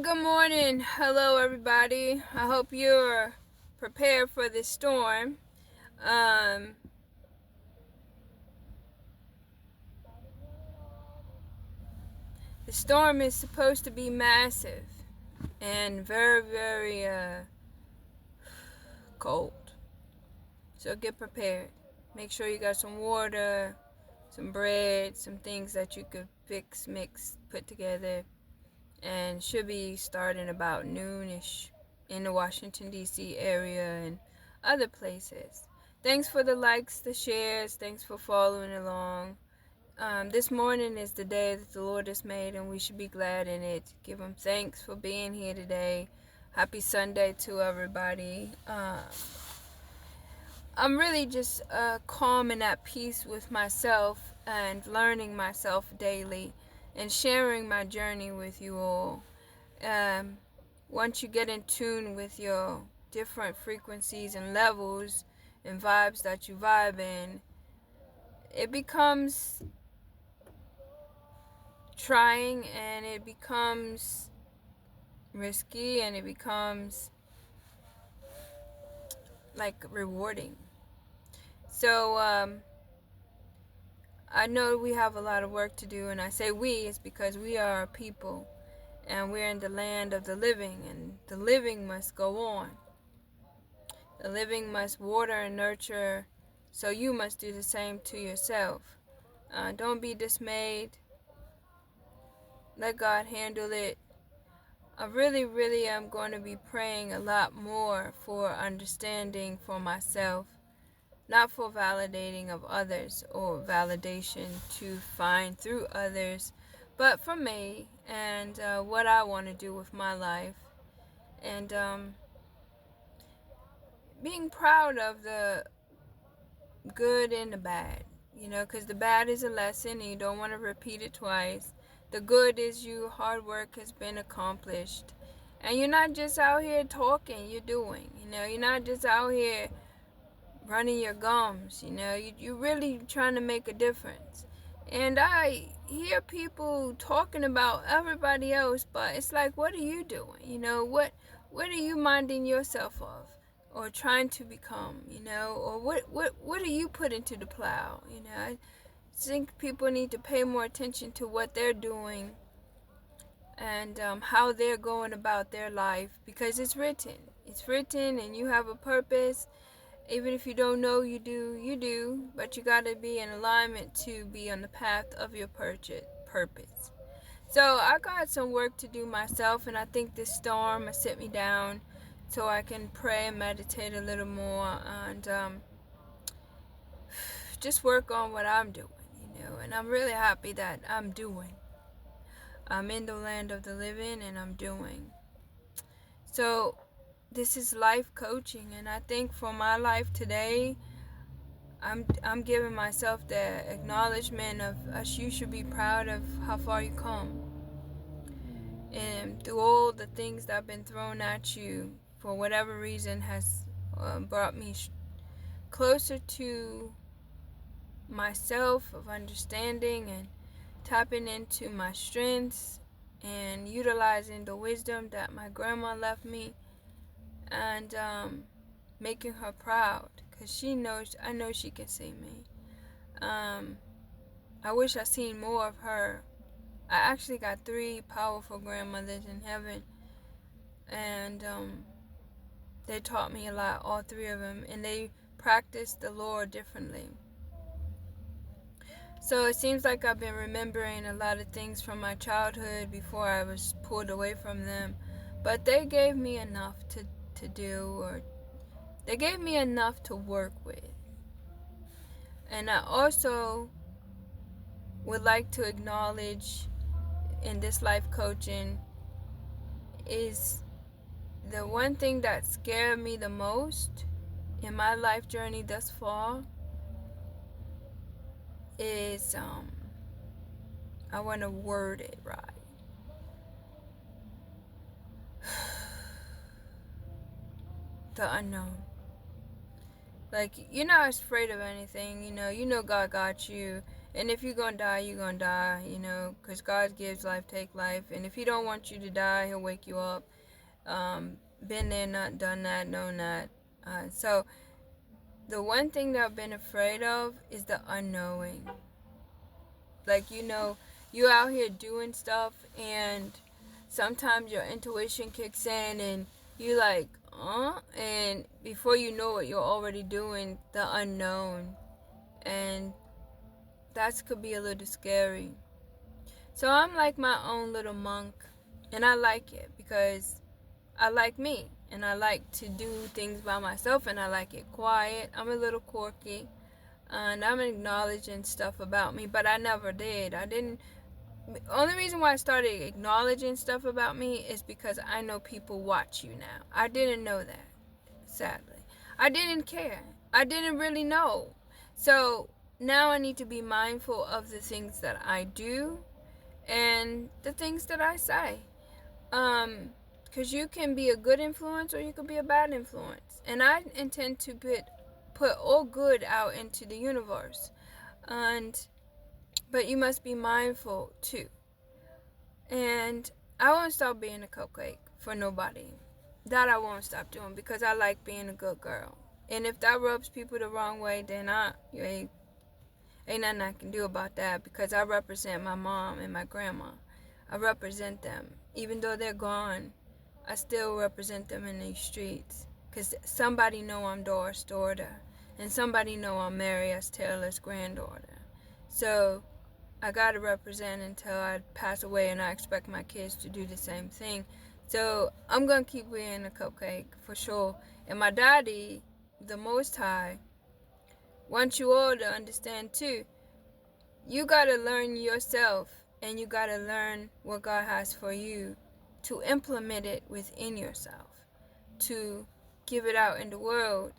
Good morning. Hello, everybody. I hope you're prepared for this storm. Um, the storm is supposed to be massive and very, very cold. So get prepared. Make sure you got some water, some bread, some things that you could fix, mix, put together, and should be starting about noonish in the Washington, D.C. area and other places. Thanks for the likes, the shares. Thanks for following along. This morning is the day that the Lord has made, and we should be glad in it. Give Him thanks for being here today. Happy Sunday to everybody. I'm really just calm and at peace with myself and learning myself daily and sharing my journey with you all. Once you get in tune with your different frequencies and levels and vibes that you vibe in, it becomes trying and it becomes risky and it becomes like rewarding. So I know we have a lot of work to do, and I say we is because we are a people and we're in the land of the living, and the living must go on. The living must water and nurture, so you must do the same to yourself. Don't be dismayed. Let God handle it. I really am going to be praying a lot more for understanding for myself, not for validating of others or validation to find through others, but for me and what I want to do with my life. And being proud of the good and the bad, because the bad is a lesson and you don't want to repeat it twice. The good is your hard work has been accomplished. And you're not just out here talking, you're doing. You're not just out here running your gums, you're really trying to make a difference. And I hear people talking about everybody else, but it's like, what are you doing? What are you minding yourself of? Or trying to become, or what are you putting to the plow? I think people need to pay more attention to what they're doing and how they're going about their life, because it's written and you have a purpose. Even if you don't know you do, but you got to be in alignment to be on the path of your purpose. So I got some work to do myself, and I think this storm has set me down so I can pray and meditate a little more and just work on what I'm doing, and I'm really happy that I'm in the land of the living and I'm doing. So this is life coaching, and I think for my life today, I'm giving myself the acknowledgement of you should be proud of how far you come. And through all the things that have been thrown at you, for whatever reason, has brought me closer to myself, of understanding and tapping into my strengths and utilizing the wisdom that my grandma left me, and making her proud, because I know she can see me. I wish I seen more of her. I actually got 3 powerful grandmothers in heaven, and they taught me a lot, all 3 of them, and they practiced the Lord differently. So it seems like I've been remembering a lot of things from my childhood before I was pulled away from them, but they gave me enough to do, or they gave me enough to work with. And I also would like to acknowledge in this life coaching is the one thing that scared me the most in my life journey thus far is I want to word it right. The unknown. Like, you're not afraid of anything, you know God got you, And if you're gonna die, you're gonna die, you know, because God gives life, take life. And if He don't want you to die, He'll wake you up. Been there, not done that, known that. So the one thing that I've been afraid of is the unknowing. Like, you know, you out here doing stuff, and sometimes your intuition kicks in, and you like, and before you know it, you're already doing the unknown, and that could be a little scary. So I'm like my own little monk, and I like it because I like me, and I like to do things by myself, and I like it quiet. I'm a little quirky, and I'm acknowledging stuff about me, but I never did. I didn't. Only reason why I started acknowledging stuff about me is because I know people watch you now. I didn't know that, sadly. I didn't care. I didn't really know. So now I need to be mindful of the things that I do and the things that I say. Because you can be a good influence or you can be a bad influence. And I intend to put all good out into the universe. But you must be mindful too. And I won't stop being a cupcake for nobody. That I won't stop doing because I like being a good girl. And if that rubs people the wrong way, then ain't nothing I can do about that, because I represent my mom and my grandma. I represent them. Even though they're gone, I still represent them in these streets. Because somebody know I'm Doris' daughter. And somebody know I'm Mary S. Taylor's granddaughter. So I gotta represent until I pass away, and I expect my kids to do the same thing. So I'm gonna keep being a cupcake for sure. And my daddy, the Most High, wants you all to understand too. You gotta learn yourself, and you gotta learn what God has for you to implement it within yourself, to give it out in the world,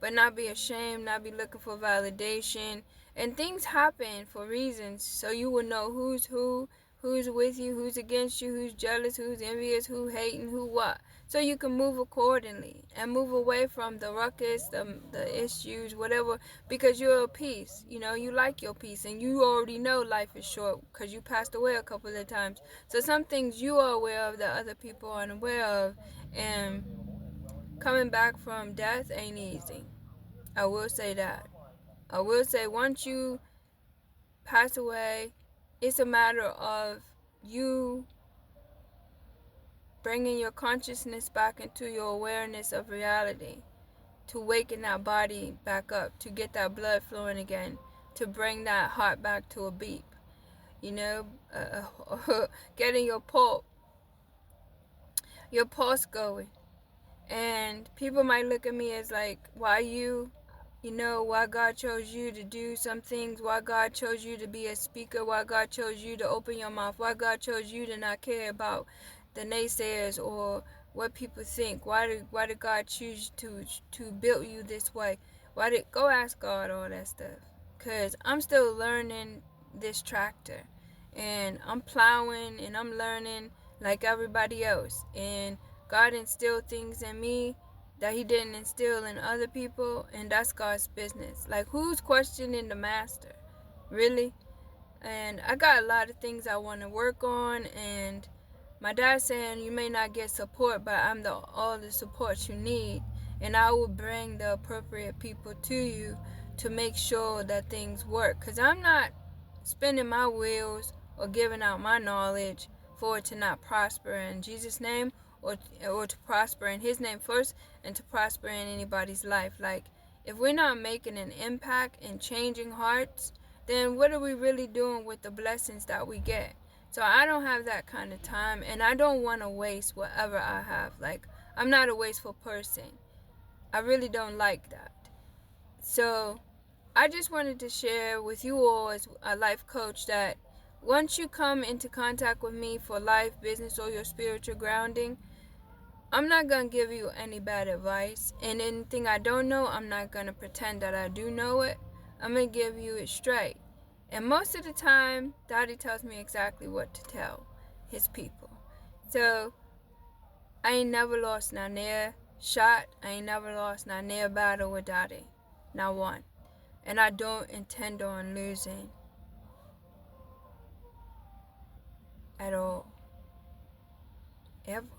but not be ashamed, not be looking for validation. And things happen for reasons, so you will know who's who, who's with you, who's against you, who's jealous, who's envious, who hating, who what. So you can move accordingly and move away from the ruckus, the issues, whatever, because you're at peace. You know, you like your peace, and you already know life is short because you passed away a couple of times. So some things you are aware of that other people aren't aware of, and coming back from death ain't easy. I will say that. I will say once you pass away, it's a matter of you bringing your consciousness back into your awareness of reality, to waken that body back up, to get that blood flowing again, to bring that heart back to a beat. You know, getting your pulse going. And people might look at me as like, why you? You know, why God chose you to do some things, why God chose you to be a speaker, why God chose you to open your mouth, why God chose you to not care about the naysayers or what people think. Why did God choose to build you this way? Go ask God all that stuff? Because I'm still learning this tractor, and I'm plowing and I'm learning like everybody else. And God instilled things in me that He didn't instill in other people, and that's God's business. Like, who's questioning the master? Really? And I got a lot of things I want to work on, and my dad's saying you may not get support, but I'm all the support you need, and I will bring the appropriate people to you to make sure that things work. Because I'm not spinning my wheels or giving out my knowledge for it to not prosper in Jesus' name, or to prosper in His name first, and to prosper in anybody's life. Like, if we're not making an impact and changing hearts, then what are we really doing with the blessings that we get? So I don't have that kind of time, and I don't want to waste whatever I have. Like, I'm not a wasteful person. I really don't like that. So I just wanted to share with you all as a life coach that once you come into contact with me for life, business, or your spiritual grounding, I'm not going to give you any bad advice. And anything I don't know, I'm not going to pretend that I do know it. I'm going to give you it straight. And most of the time, Daddy tells me exactly what to tell His people. So I ain't never lost not near shot. I ain't never lost not near battle with Daddy. Not one. And I don't intend on losing. at all, ever.